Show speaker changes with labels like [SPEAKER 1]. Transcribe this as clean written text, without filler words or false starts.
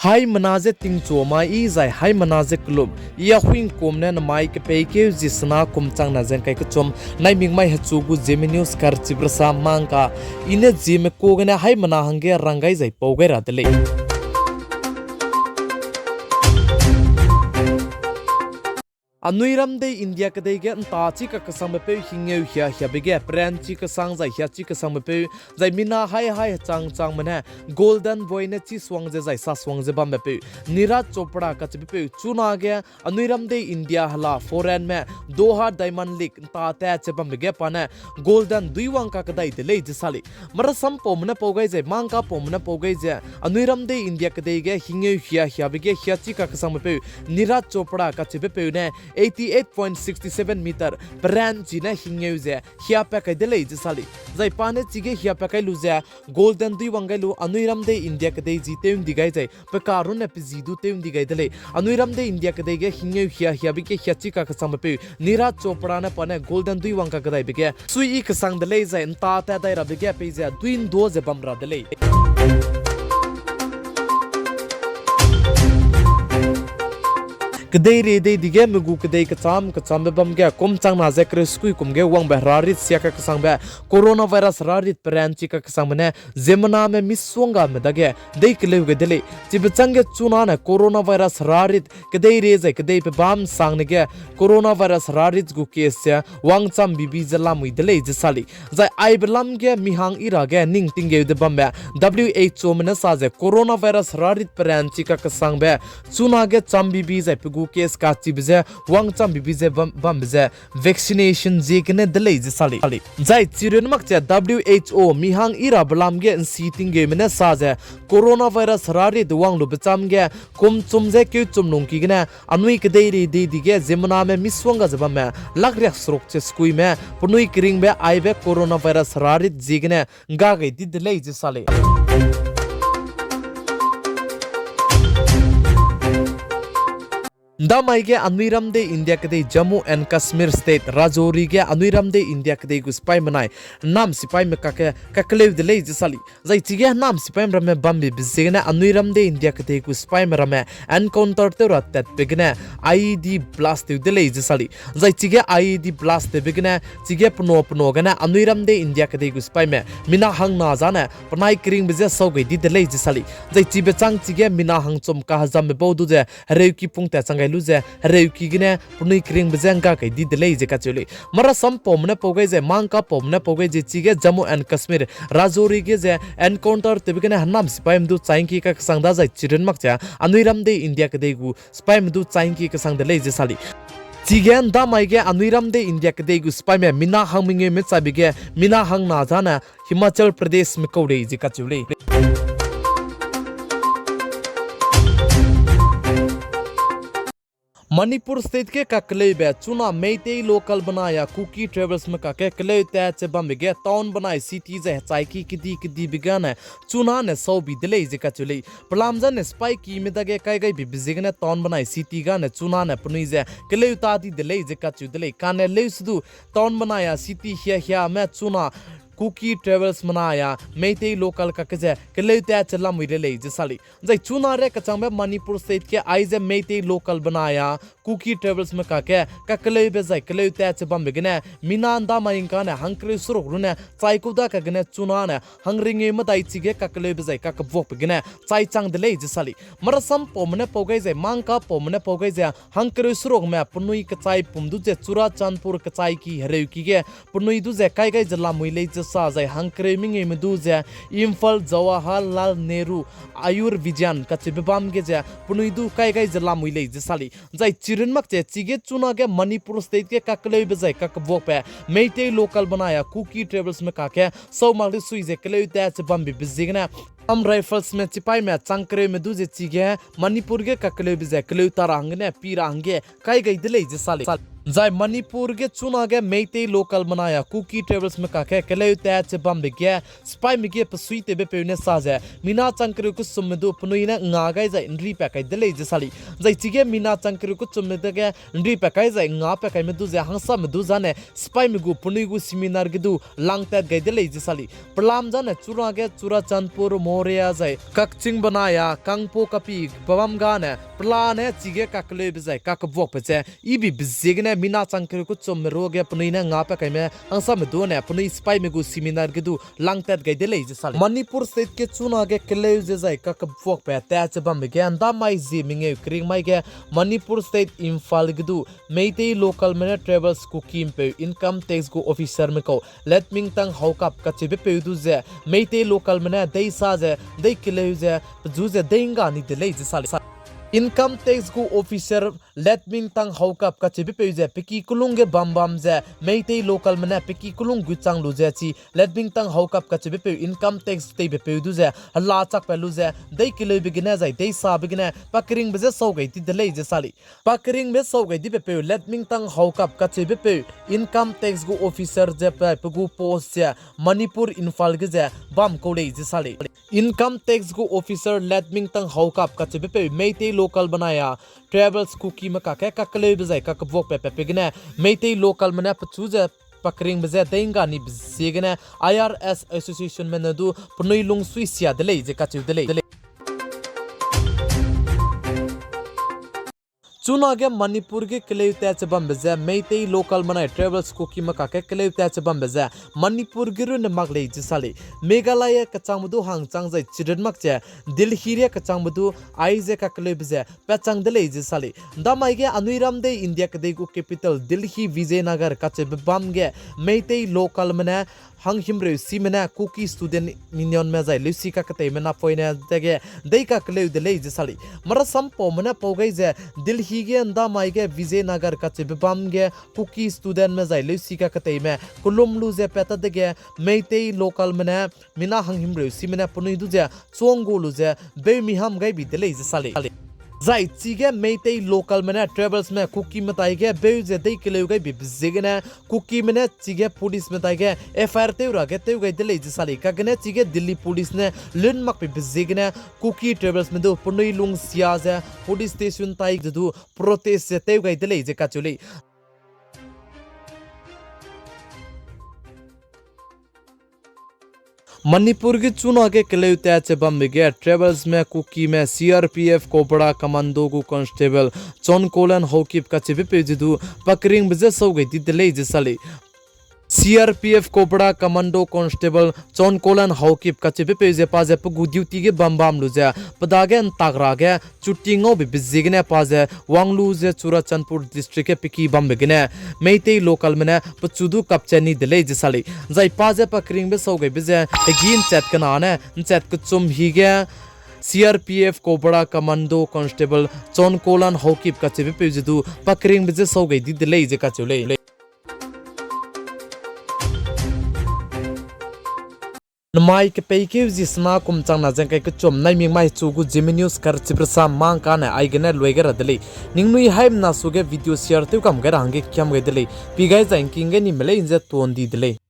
[SPEAKER 1] Hai manaze ting choma I zai hai manaze klum ia huing komne na mai ke peke jisna kumchang na zen kai ka chom nai ming mai hachu gu Zeme news Crpf sa mangka ine Zeme ko gna hai mana hange rangai zai pogai radle Anuiram de India kadai ge ta chi ka kasang be hingeu hia hia be ge pran chi ka sang zai hia chi ka sang be zai mina hai chang mane golden boy ne chi swang je zai sa swang je bam be Niraj Chopra ka chi be chuna ge Anuiram de India hala foreign me Doha Diamond League ta ta che bam ge pane golden duiwang ka kadai de le je sali mara sam pom na pogai je mangka pom na pogai je Anuiram de India kadai ge hingeu hia be ge hia chi ka kasang be Niraj Chopra ka chi be ne 88.67 meter brand china hingeu je hia pa kai delei je sali zai pane chige hia pa kai lu je golden dui wangalu Anuiram de India ka dei jiteum digai jai pa karun epizi du teum digai dele Anuiram de India ka dei ge hingeu hia bi ke hia chi ka sang pe Niraj Chopra na pane golden dui wang ka dai be ge sui ka sang dele jai ta ta dai ra be ge pe je duin do je bamra dele Kadai re dei dige megu kadai kacham be bam ge kom chang na je kreskui kum ge wang be rarit sia ka sang be coronavirus rarit pran chi ka sang mane zemna me miswanga me dage dei kle ge dele chi be chang ge chuna na coronavirus rarit kadai re je kadai pe bam sang ne ge coronavirus rarit gu case se wang cham bibi jala mui dele je sali zai ai belam ge mihang ira ge ning ting ge de bam be WHO me na sa je coronavirus rarit pran chi ka sang be chuna ge cham bibi je case ka chibze wang cham bibize bamze vaccination jekne delay je sali jai chiren mak cha WHO mihang ira blam ge siting ge mena sa je coronavirus rari duwang lu becham ge kum chum je ke chum nong ki gna anui ke dei ri de dige zemna me miswanga jaba me lagrek srok che skui me punui kring be ai be coronavirus rari jigne ga ge di delay je sali Damai ge Anuiram de India kadai Jammu and Kashmir state Rajouri ge Anuiram de India kadai gu spy manai nam sipai me kaklev de lei sali zai chige nam sipai rame bambi bizena Anuiram de India kadai gu spy rame encounter te ratat begna IED blast de lei sali zai chige IED blast de begna chige pno gana Anuiram de India kadai gu spy me mina hang na jana panai kring bize so ge di de lei sali zai chibe chang chige mina hang chom ka hazam me bodu je reuki pung ta chang luze reuki gine punui kring bjanga kai di delei je kachuli mara sam pomne pogai je mangka pomne pogai je chige Jammu and Kashmir Rajouri ge je encounter tebigene hanam sipaim du chaingki ka sangda jai chiren makcha Anuiram de India kadai gu spaim du chaingki ka sangda lei je sali Chigen da mai ge Anuiram de India kadai gu spaim me mina hangminge me chabige mina hang na jana Himachal Pradesh me kaudei je kachuli Manipur state के ककले बे चुना Meitei local बनाया cookie travels में का के कले ते बम गे town बनाई city जे चाइकी किदी began चुना ने सौ बी दिले जे का चुले प्लामजन ने स्पाई की में दगे काय गई बिबिजिग ने टाउन बनाई सिटी गा ने चुना ने पुनी जे कले उतादी दिले जे का चु दिले काने ले सुदु टाउन बनाया सिटी हिया में चुना Kuki Travels manaya Meitei local ka kaje kele ta challa muire le je sali jai chuna re ka changbe Manipur state ke aize Meitei local banaya Kuki Travels me ka ke ka kele be jai kele ta che bam begene minanda marinka ne hankre surok rune chaikuda ka gene chuna ne hangringe ma dai chige ka kele be jai ka ka bok begene chai chang de le je sali marasam pomne pogai jai mangka pomne pogai jai hankre surok me punui ka chai pumdu je chura chandpur ka chai ki hereuki ge punui du je kai jalla muile je sa jai hankre minge medu je Imphal Jawaharlal Nehru Ayurvijan ka chibam ge je punuidu kai jalla muile je sali jai chiren mak che chige chuna ge Manipur state ke kakle be jai kak bok pe Meitei local banaya Kuki Travels me ka ke so magli sui je kle ta chibam bi bizigna am rifles में चिपाई में चंकरे में दूजे चीगे मणिपुर के ककले बिजे कले उतारंगे ने पीरांगे काई गई दिले जे साले जाय मणिपुर के चुना के मेइतेई लोकल बनाया कुकी ट्रेवल्स में काके कले तैच बम बिगे स्पाई मिगे पसुइते बे पेने साजे मीना चंकरु को सुमदु पनुइना ngagai जाय नरी पैkai दले जसाली जाय चिगे मीना चंकरु को सुमदु के नरी पैkai जाय nga पैkai में दुजे हंसा में दुजाने स्पाई मिगु पनुइगु सेमिनार गिदु लांगते गय दले जसाली प्रलाम जाने चुरा के चुरा चंदपुर मोरिया जाय ककचिंग बनाया कांगपो कपी बम गाने प्लाने चिगे काकले बजाय काकबोक बजे इबी बिजिगने मीना चंकरु को चुमरोगे पनुइना nga पैkai में हंसा में दुने पनुइ स्पाई मिगु सेमिनार गिदु लांगते गय दले जसाली मणिपुर स्टेट के चुना के कले जाय काकबोक पे तैच बम बिगे अंदा माई जेमिंगे क्रिंग माई के मणिपुर स्टेट इम्फाल गिदु मेइतेई लोकल में ट्रेवल्स कुकीम पे इनकम टैक्स को ऑफिसर में को लेटमिंग तंग हाउकप कचिबे पे दुजे मेइतेई लोकल में दई साजे दई किले जे जुजे देंगा नि दिले जसाली इनकम टैक्स को ऑफिसर लेटमिंग तंग हाउकप कचिबे पे जे पिकी कुलुंगे बम बम जे मेइतेई लोकल में पिकी कुलुंग गुचांग लुजे ची लेटमिंग तंग हाउकप कचिबे पे इनकम टैक्स ते बे पे दुजे हल्ला चक पे लुजे दई किलो बिगने जाय दई सा बिगने पकरिंग बजे सौ गई ती दले जसाली पकरिंग में सौ गई दी पे लेटमिंग तंग हाउकप कचिबे पे इनकम टैक्स को ऑफिसर जे पे पगु पोस्ट जे मणिपुर इन्फाल के जे बम कोले जसाली इनकम टैक्स को ऑफिसर लेटमिंग तंग हाउकप कचिबे पे मेइतेई लोकल बनाया ट्रेवल्स कुकी में काके काकले बजाय काकबोक पे पेगने मेइतेई लोकल में पचुजे पकरिंग बजे देंगा नि बिजिगने IRS एसोसिएशन में नदु पनुई लुंग सुइसिया दले जे काचु दले चुना के मणिपुर के कले तैच बम बजे मेइतेई लोकल बनाए ट्रेवल्स कुकी में काके कले तैच बम बजे मणिपुर गिरु न मगले जसाली मेघालय कचांगबदु हांगचांग जाय चिरदमक जे दिल्ली रे कचांगबदु आइजे का कले बजे पेचांग दले जसाली दमाइगे अनुइराम दे इंडिया कदे को कैपिटल दिल्ली विजयनगर कचे बम गे मेइतेई लोकल मने हंग हिमरे सीमना कुकी स्टूडेंट मिनियन में जाय लुसी का कते में ना पोइने देगे दई का कले दले जसाली मरा संपो मने पोगै जे दिल्ली गे अंदा माइगे विजयनगर का चिबम गे कुकी स्टूडेंट में जाय लुसी का कते में कुलुम लुजे पेता देगे मेइतेई लोकल मने मिना हंग हिमरे सीमना पुनुइ दुजे चोंगो लुजे बे मिहाम गै बि दले जसाली जाय चिगे मेइतेई लोकल में ट्रेवल्स में कुकी में ताइगे बेजे दई किलो गई बिजिगने कुकी में चिगे पुलिस में ताइगे FIR तेउरा गे तेउ गई दले जसाली कागने चिगे दिल्ली पुलिस ने लिनमक पे बिजिगने कुकी ट्रेवल्स में दो पुनुई लुंग सियाज पुलिस स्टेशन ताइ जदु प्रोटेस्ट तेउ गई दले जे काचुली मणिपुर के चुना के कले तैच बम बिगे ट्रेवल्स में कुकी में CRPF कोबरा कमांडो को कांस्टेबल चोनकोलन हाओकिप का चिबे पे जदु पकरिंग बजे सौ गई दी दले जसाली CRPF COBRA commando constable Chongkholen Haokip का चिबे पे जे पाजे पगु ड्यूटी के बम बम लुजे पदागे तागरागे चुटिंगो बे बिजिगने पाजे वांगलु जे चुरा चंदपुर डिस्ट्रिक्ट के पिकी बम बिगने मेइतेई लोकल में पचुदु कपचेनी दले जसाली जाय पाजे पकरिंग बे सौ गई बजे गिन चैट कनाने चैट कुचुम हिगे CRPF COBRA commando constable Chongkholen Haokip का चिबे पे जदु पकरिंग बजे सौ गई दी दले जे का चुले नमाई के पैके जिसना कुमचांग नाजन के चुम नाइ मिंग माइ चुगु Zeme न्यूज़ कर चिप्रसा मांग काने आइगने लोइगर दले निंगनुइ हाइम ना सुगे वीडियो शेयर तेउ कम गर हंगे क्याम गय दले पिगाइ जाइंकिंग नि मले इंजे तोन दी दले।